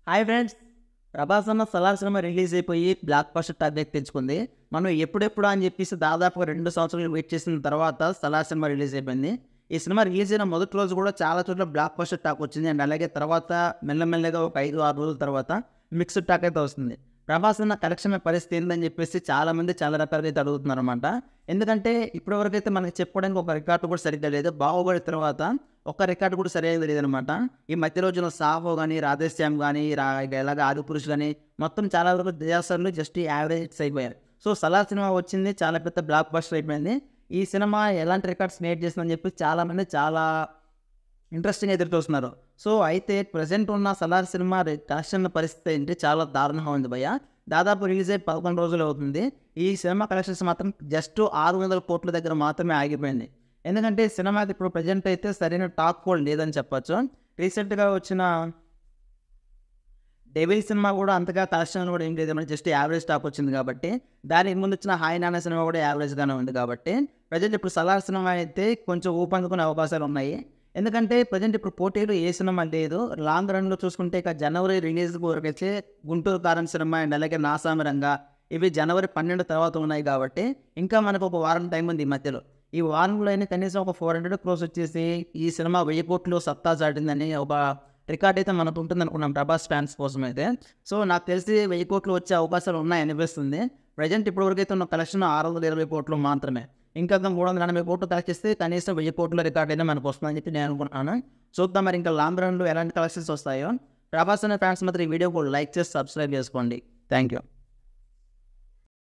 Hi friends, Prabhas అన్న 'Salaar' cinema release అయిపోయి block buster target తెచ్చుకుంది. మనం ఎప్పుడెప్పుడా అని చెప్పేసి దాదాపుగా 2 సంవత్సరాలు వెయిట్ చేసిన తర్వాత 'సలార్' సినిమా రిలీజ్ అయిపోయింది. ఈ సినిమా రిలీజ్ అయిన మొదటి రోజు కూడా చాలా చోట్ల బ్లాక్ బస్టర్ టాక్ వచ్చింది. అండ్ అలాగే తర్వాత మెల్లమెల్లగా ఒక 5-6 రోజుల తర్వాత మిక్స్డ్ టాక్ అయితే వస్తుంది. ప్రభాస్ అన్న కలెక్షన్ పరిస్థితి ఏందని చెప్పేసి చాలామంది చాలా రకాలుగా అయితే అడుగుతున్నారు అనమాట. ఎందుకంటే ఇప్పటివరకు అయితే మనకి చెప్పుకోవడానికి ఒక రికార్డు కూడా సరిగ్గా లేదు. 'బాహుబలి' తర్వాత ఒక్క రికార్డు కూడా సరైనది లేదనమాట. ఈ మధ్య రోజుల్లో 'సాహో' కానీ, 'రాధేశ్యామ్' కానీ, ఇలాగ 'ఆదిపురుష్' కానీ మొత్తం చాలా వరకు డిజాస్టర్లు జస్ట్ యావరేజ్ హిట్స్ అయిపోయారు. సో 'సలార్' సినిమా వచ్చింది, చాలా పెద్ద బ్లాక్ బస్టర్ అయిపోయింది. ఈ సినిమా ఎలాంటి రికార్డ్స్ క్రియేట్ చేసిందని చెప్పి చాలామంది చాలా ఇంట్రెస్టింగ్ ఎదురు చూస్తున్నారు. సో అయితే ప్రజెంట్ ఉన్న 'సలార్' సినిమా కలెక్షన్ పరిస్థితి ఏంటి, చాలా దారుణంగా ఉంది భయ్య. దాదాపు రిలీజ్ అయ్యి 11 రోజులు అవుతుంది. ఈ సినిమా కలెక్షన్స్ మాత్రం జస్ట్ 600 కోట్ల దగ్గర మాత్రమే ఆగిపోయింది. ఎందుకంటే సినిమాకి ఇప్పుడు ప్రజెంట్ అయితే సరైన టాక్ కూడా లేదని చెప్పొచ్చు. రీసెంట్గా వచ్చిన 'డెవిల్' సినిమా కూడా అంతగా కలెక్షన్ కూడా ఏం లేదు, జస్ట్ యావరేజ్ టాక్ వచ్చింది కాబట్టి. దానికి ముందు వచ్చిన 'హాయ్ నాన్న' సినిమా కూడా యావరేజ్గానే ఉంది కాబట్టి ప్రజెంట్ ఇప్పుడు 'సలార్' సినిమా అయితే కొంచెం ఊపందుకునే అవకాశాలు ఉన్నాయి. ఎందుకంటే ప్రజెంట్ ఇప్పుడు పోటీలో ఏ సినిమా లేదు. లాంగ్ రన్లో చూసుకుంటే ఇక జనవరి రిలీజ్ వరకైతే 'గుంటూరు కారం' సినిమా అండ్ అలాగే 'నా సామిరంగా' ఇవి జనవరి 12 తర్వాత ఉన్నాయి కాబట్టి ఇంకా మనకు ఒక వారం టైం ఉంది ఈ మధ్యలో. ఈ వారంలో అయినా కనీసం ఒక 400 క్రోర్స్ వచ్చేసి ఈ సినిమా 1000 కోట్లు సత్తా చాటిందని ఒక రికార్డ్ అయితే మనకు ఉంటుంది అనుకున్నాం ప్రభాస్ ఫ్యాన్స్ కోసం అయితే. సో నాకు తెలిసి 1000 కోట్లు వచ్చే అవకాశాలు ఉన్నాయనిపిస్తుంది. ప్రజెంట్ ఇప్పటివరకు అయితే ఉన్న కలెక్షన్ 620 కోట్లు మాత్రమే. ఇంకా 380 కోట్లు కలెక్ట్ చేస్తే కనీసం 1000 కోట్ల రికార్డ్ అయినా మనకు వస్తుందని చెప్పి నేను అనుకుంటున్నాను. చూద్దాం మరి ఇంకా లాంగ్ రన్లో ఎలాంటి కలెక్షన్స్ వస్తాయో. ప్రభాస్ అనే ఫ్యాన్స్ మాత్రం ఈ వీడియో కూడా లైక్ చేసి సబ్స్క్రైబ్ చేసుకోండి. Thank you.